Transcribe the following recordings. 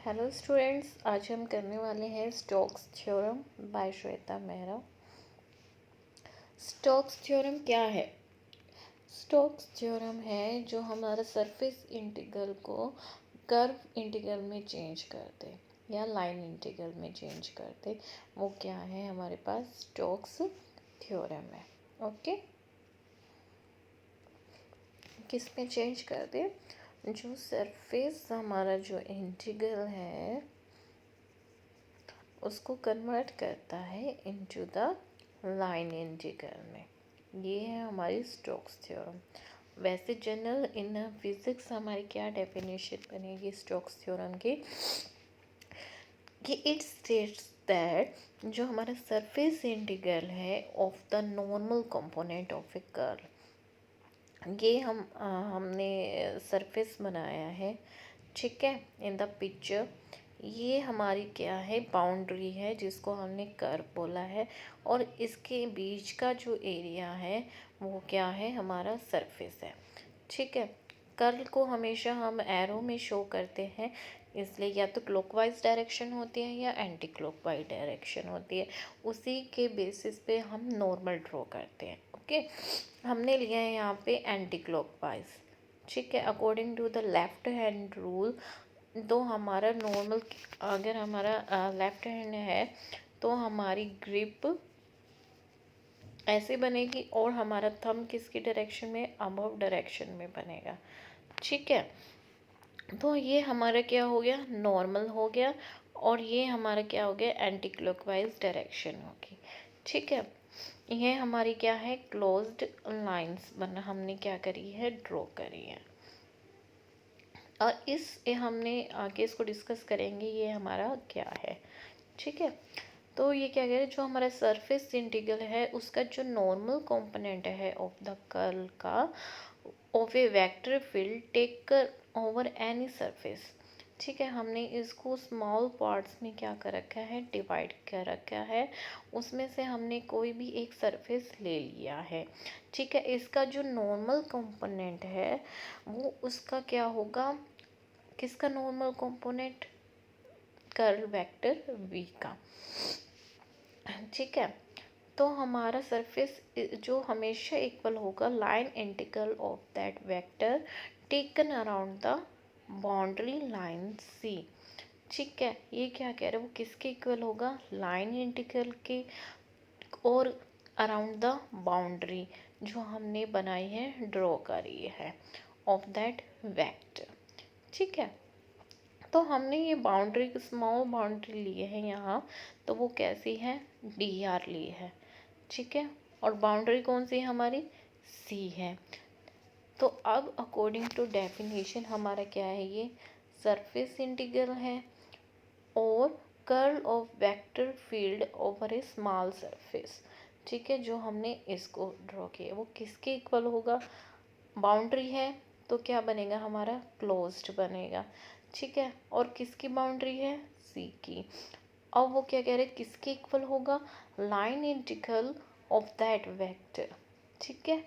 Hello students, आज हम करने वाले हैं Stokes theorem by Shweta Mehra. Stokes theorem क्या है? स्टोक्स थ्योरम है जो हमारा सरफेस इंटीग्रल को कर्व इंटीग्रल में चेंज कर दे या लाइन इंटीग्रल में चेंज कर दे। वो क्या है? हमारे पास स्टोक्स थ्योरम है। ओके, किस में चेंज कर दे? जो सरफेस हमारा जो इंटीग्रल है उसको कन्वर्ट करता है इनटू द लाइन इंटीग्रल में। ये है हमारी स्टोक्स थ्योरम। वैसे जनरल इन फिजिक्स हमारी क्या डेफिनेशन बनेगी स्टोक्स थ्योरम की कि इट स्टेट्स दैट जो हमारा सरफेस इंटीग्रल है of the normal component of A curve, ये हमने सरफेस बनाया है, ठीक है, इन द पिक्चर। ये हमारी क्या है? बाउंड्री है जिसको हमने कर्व बोला है, और इसके बीच का जो एरिया है वो क्या है? हमारा सरफेस है, ठीक है। कर्व को हमेशा हम एरो में शो करते हैं, इसलिए या तो क्लॉकवाइज डायरेक्शन होती है या एंटी क्लॉकवाइज डायरेक्शन होती है। उसी के बेसिस पे हम नॉर्मल ड्रॉ करते हैं। ओके, हमने लिया है यहाँ पे एंटी क्लॉकवाइज, ठीक है। According to the left hand rule, तो हमारा नॉर्मल, अगर हमारा लेफ्ट हैंड है तो हमारी ग्रिप ऐसे बनेगी और हमारा थंब किसकी डायरेक्शन में? अबव डायरेक्शन में बनेगा, ठीक है। तो ये हमारा क्या हो गया? नॉर्मल हो गया, और ये हमारा क्या हो गया? एंटी क्लॉकवाइज डायरेक्शन होगी, ठीक है। ये हमारी क्या है? क्लोज्ड लाइंस बना हमने क्या करी है? ड्रॉ करी है। और हमने आगे इसको डिस्कस करेंगे ये हमारा क्या है, ठीक है। तो ये क्या कह रहे हैं? जो हमारा सरफेस इंटीग्रल है उसका जो नॉर्मल कंपोनेंट है ऑफ द कर्ल का of a vector field take over any surface, ठीक है। हमने इसको स्मॉल पार्ट्स में क्या कर रखा है? डिवाइड कर रखा है। उसमें से हमने कोई भी एक सरफेस ले लिया है, ठीक है। इसका जो नॉर्मल कंपोनेंट है वो उसका क्या होगा? किसका normal component? Curl vector v का, ठीक है। तो हमारा सरफेस जो हमेशा इक्वल होगा line integral of that vector taken around the boundary line C, ठीक है। ये क्या कह रहे हैं? वो किसके इक्वल होगा? लाइन इंटीग्रल के, और अराउंड द बाउंड्री जो हमने बनाई है, ड्रॉ करी है, ऑफ दैट वेक्टर, ठीक है। तो हमने ये बाउंड्री, स्मॉल बाउंड्री लिए है यहाँ, तो वो कैसी है? DR ली है, ठीक है। और बाउंड्री कौन सी है हमारी? C है। तो अब अकॉर्डिंग टू डेफिनेशन हमारा क्या है? ये सरफेस इंटीग्रल है और curl of vector field over A small surface, ठीक है। जो हमने इसको ड्रॉ किया वो किसके इक्वल होगा? बाउंड्री है तो क्या बनेगा? हमारा क्लोज्ड बनेगा, ठीक है। और किसकी बाउंड्री है? C की। अब वो क्या कह रहे हैं? किसके इक्वल होगा? Line integral of that vector, ठीक है।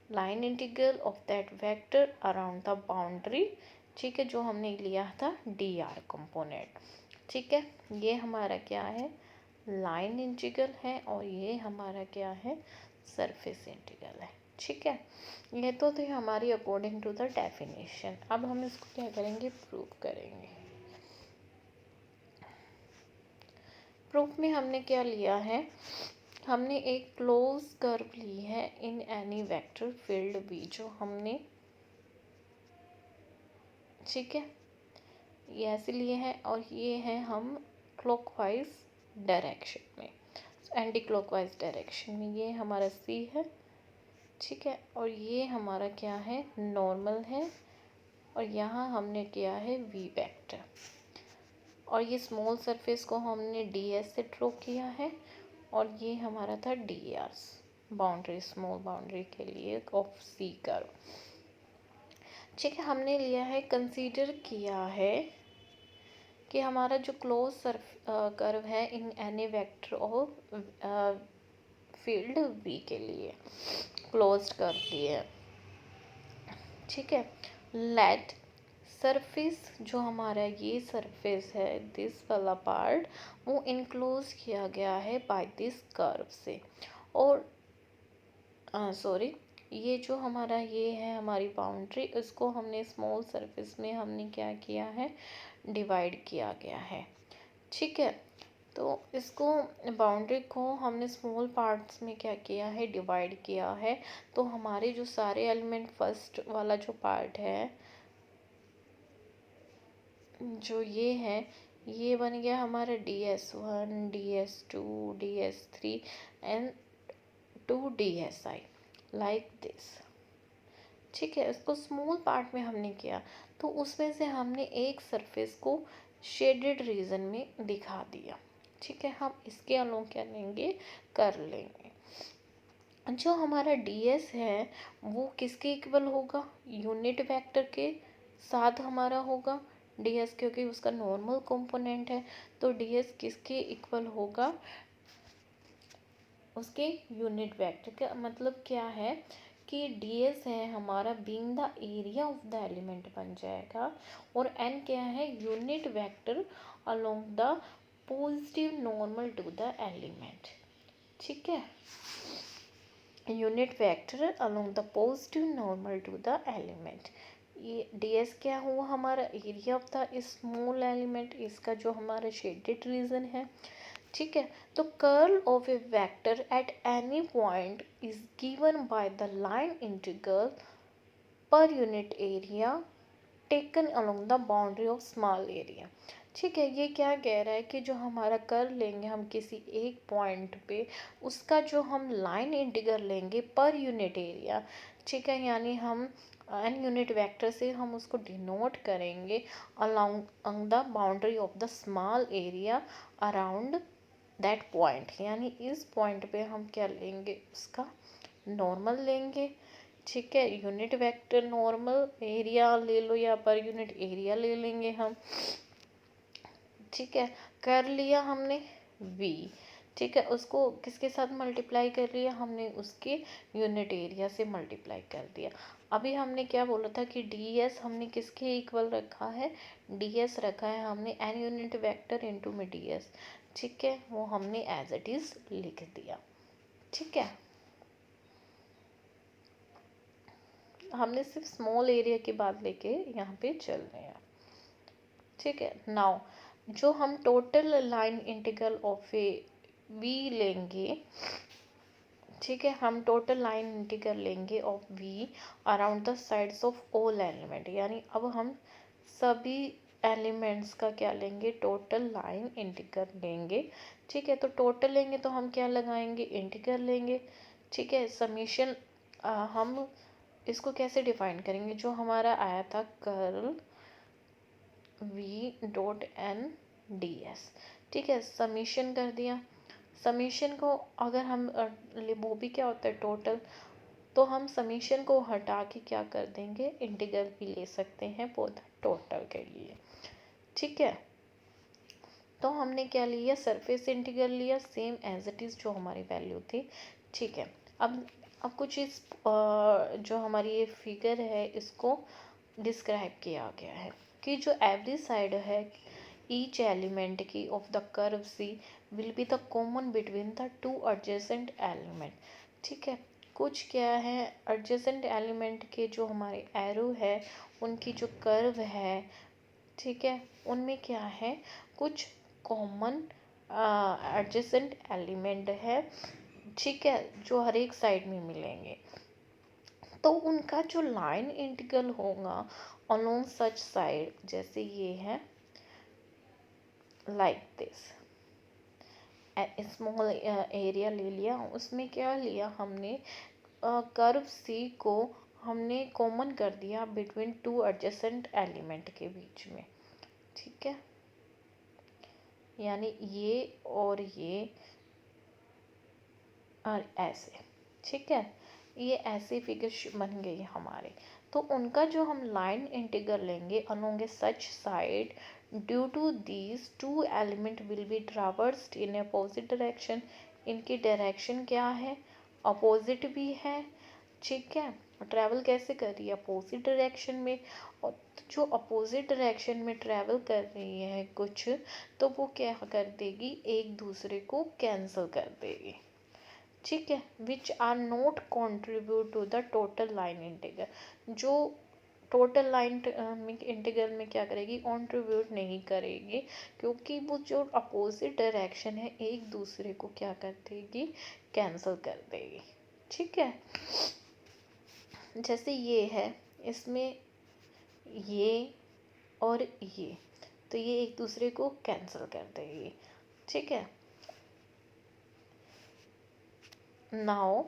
Line integral of that vector around the boundary, ठीक है, जो हमने लिया था DR कंपोनेंट, ठीक है। ये हमारा क्या है? लाइन इंटीग्रल है, और ये हमारा क्या है? सरफेस इंटीग्रल है, ठीक है। ये तो थे हमारी अकॉर्डिंग टू द डेफिनेशन। अब हम इसको क्या करेंगे? प्रूव करेंगे। प्रूफ में हमने क्या लिया है? हमने एक क्लोज कर्व ली है in any vector field V, जो हमने, ठीक है, ये ऐसे लिए हैं, और ये है हम क्लॉकवाइज डायरेक्शन में, एंटी क्लॉकवाइज डायरेक्शन में। ये हमारा C है, ठीक है, और ये हमारा क्या है? नॉर्मल है, और यहाँ हमने किया है V वेक्टर, और ये स्मॉल सरफेस को हमने DS से ड्रॉ किया है, और ये हमारा था DR बाउंड्री, स्मॉल बाउंड्री के लिए ऑफ C कर्व, ठीक है। हमने लिया है, कंसीडर किया है कि हमारा जो क्लोज कर्व है in any vector of field V के लिए क्लोज्ड कर्व लिए, ठीक है। लेट सरफेस जो हमारा ये सरफेस है, दिस वाला पार्ट, वो इनक्लोज किया गया है बाय दिस कर्व से। और सॉरी, ये जो हमारा ये है हमारी बाउंड्री, इसको हमने स्मॉल सरफेस में हमने क्या किया है, डिवाइड किया गया है। ठीक है, तो इसको बाउंड्री को हमने स्मॉल पार्ट्स में क्या किया है, डिवाइड किया है। तो हमारे जो सारे एलिमेंट, फर्स्ट वाला जो पार्ट है, जो ये है, ये बन गया हमारा DS1, DS2, DS3 and 2DSi, like this. ठीक है, इसको स्मॉल पार्ट में हमने किया, तो उसमें से हमने एक सरफेस को शेडेड रीजन में दिखा दिया। ठीक है, हम इसके अलोंग क्या लेंगे, कर लेंगे। जो हमारा DS है वो किसके इक्वल होगा, यूनिट वेक्टर के साथ हमारा होगा DS, क्योंकि उसका नॉर्मल कंपोनेंट है। तो DS किसके इक्वल होगा, उसके यूनिट वेक्टर का मतलब क्या है कि DS है हमारा being the area of the element बन जाएगा, और N क्या है, unit vector along the positive normal to the element. ठीक है, unit vector along the positive normal to the element. ये DS क्या हुआ, हमारा area of the small element, इसका जो हमारा शेडेड रीजन है। ठीक है, तो curl of a vector at any point is given by the line integral per unit area taken along the boundary of small area. ठीक है, ये क्या कह रहा है कि जो हमारा कर्ल लेंगे हम किसी एक पॉइंट पे, उसका जो हम लाइन इंटीग्रल लेंगे पर यूनिट एरिया। ठीक है, यानी हम एन यूनिट वेक्टर से हम उसको डिनोट करेंगे along the boundary of the small area around that point, यानी इस पॉइंट पे हम क्या लेंगे, उसका नॉर्मल लेंगे। ठीक है, यूनिट वेक्टर नॉर्मल एरिया ले लो या पर यूनिट एरिया ले लेंगे हम। ठीक है, कर लिया हमने V। ठीक है, उसको किसके साथ मल्टीप्लाई कर लिया हमने, उसके यूनिट एरिया से मल्टीप्लाई कर दिया। अभी हमने क्या बोला था कि DS हमने किसके इक्वल रखा है, DS रखा है हमने n यूनिट वेक्टर इनटू में DS। ठीक है, वो हमने एज इट इज लिख दिया। ठीक है, हमने सिर्फ स्मॉल एरिया की बात लेके यहाँ पे चल रहे हैं। ठीक है, नाउ जो हम total line integral of A V लेंगे, ठीक है, हम टोटल लाइन इंटीग्रल लेंगे of V around the sides of all element, यानी अब हम सभी एलिमेंट्स का क्या लेंगे, टोटल लाइन इंटीग्रल लेंगे। ठीक है, तो टोटल लेंगे तो हम क्या लगाएंगे, इंटीग्रल लेंगे। ठीक है, समीशन हम इसको कैसे डिफाइन करेंगे, जो हमारा आया था कर्ल V.N.ds। ठीक है, समीशन कर दिया। समीशन को अगर हम वो भी क्या होता है, टोटल, तो हम समीशन को हटा के क्या कर देंगे, इंटीग्रल भी ले सकते हैं बोथ टोटल के लिए। ठीक है, तो हमने क्या लिया, सरफेस इंटीग्रल लिया, सेम एज इट इज़ जो हमारी वैल्यू थी। ठीक है, अब कुछ इस जो हमारी ये फिगर है इसको डिस्क्राइब किया गया है कि जो एवरी साइड है ईच एलिमेंट की of the curve C will be the common between the two adjacent element. ठीक है, कुछ क्या है, एडजेसेंट एलिमेंट के जो हमारे एरो है उनकी जो कर्व है, ठीक है, उनमें क्या है, कुछ कॉमन एडजेसेंट एलिमेंट है। ठीक है, जो हर एक साइड में मिलेंगे, तो उनका जो लाइन इंटीग्रल होगा अलोंग सच साइड, जैसे ये है लाइक दिस, स्मॉल एरिया ले लिया, उसमें क्या लिया हमने, कर्व C को हमने कॉमन कर दिया बिटवीन टू एडजेसेंट एलिमेंट के बीच में। ठीक है, यानी ये और ये और ऐसे। ठीक है, ये ऐसे फिगर बन गई हमारे। तो उनका जो हम लाइन इंटीग्रल लेंगे along a such side, due to these two element will be traversed in opposite direction. इनकी डायरेक्शन क्या है, अपोजिट भी है। ठीक है, ट्रैवल कैसे कर रही है, अपोजिट डायरेक्शन में। और जो अपोजिट डायरेक्शन में ट्रैवल कर रही है कुछ, तो वो क्या कर देगी, एक दूसरे को कैंसिल कर देगी। ठीक है, which are not contribute to the total line integral, जो टोटल लाइन इंटीग्रल में क्या करेगी, कॉन्ट्रीब्यूट नहीं करेगी, क्योंकि वो जो अपोजिट डायरेक्शन है एक दूसरे को क्या कर देगी, कैंसिल कर देगी। ठीक है, जैसे ये है, इसमें ये और ये, तो ये एक दूसरे को कैंसिल कर देगी। ठीक है, नाउ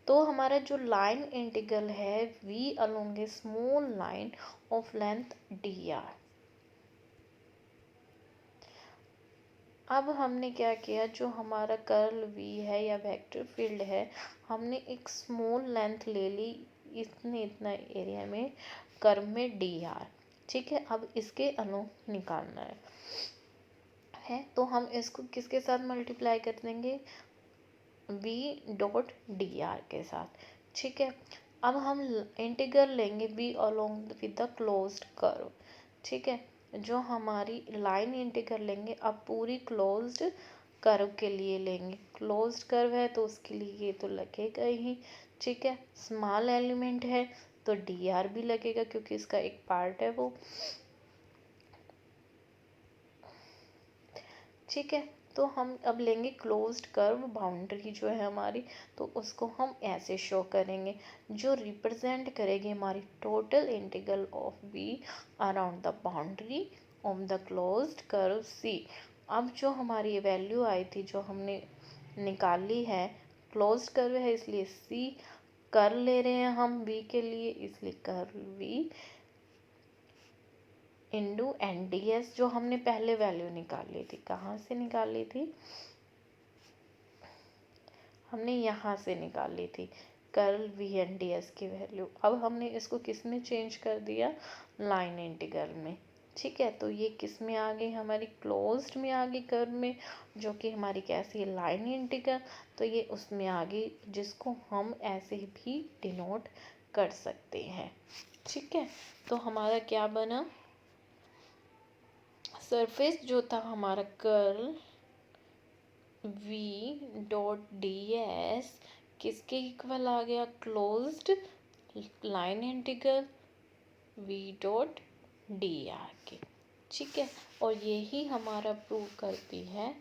तो हमारा जो लाइन इंटीग्रल है v along A small line of length dr। अब हमने क्या किया, जो हमारा कर्ल v है या वेक्टर फील्ड है, हमने एक स्मॉल लेंथ ले ली इतना एरिया में, कर्व में dr। ठीक है, अब इसके अलोंग निकालना है तो हम इसको किसके साथ मल्टीप्लाई कर देंगे, v डॉट डी आर के साथ। ठीक है, अब हम इंटीग्रल लेंगे v along with the closed curve. ठीक है, जो हमारी लाइन इंटीग्रल लेंगे अब पूरी क्लोज्ड कर्व के लिए लेंगे, क्लोज्ड कर्व है तो उसके लिए ये तो लगेगा ही। ठीक है, स्मॉल एलिमेंट है तो डी आर भी लगेगा क्योंकि इसका एक पार्ट है वो। ठीक है, तो हम अब लेंगे क्लोज्ड कर्व बाउंड्री जो है हमारी, तो उसको हम ऐसे शो करेंगे, जो रिप्रेजेंट करेगी हमारी total integral of B around the boundary of the closed curve C. अब जो हमारी वैल्यू आई थी जो हमने निकाली है, क्लोज्ड कर्व है इसलिए सी, कर ले रहे हैं हम बी के लिए इसलिए curl V into N D S, जो हमने पहले वैल्यू निकाली थी, कहाँ से निकाली थी, हमने यहाँ से निकाली थी curl V N D S की वैल्यू। अब हमने इसको किस में चेंज कर दिया, लाइन इंटीग्रल में। ठीक है, तो ये किस में आ गई, हमारी क्लोज्ड में आ गई कर्व में, जो कि हमारी कैसी है, लाइन इंटीग्रल, तो ये उसमें आ गई, जिसको हम ऐसे भी डिनोट कर सकते हैं। ठीक है, तो हमारा क्या बना, सरफेस जो था हमारा curl v dot D S किसके इक्वल आ गया, closed line integral v dot D R के। ठीक है, और यही हमारा प्रूव करती है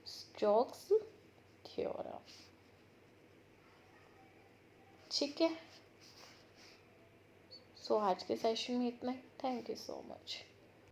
स्टोक्स थ्योरम। ठीक है, सो आज के सेशन में इतना ही। Thank you so much.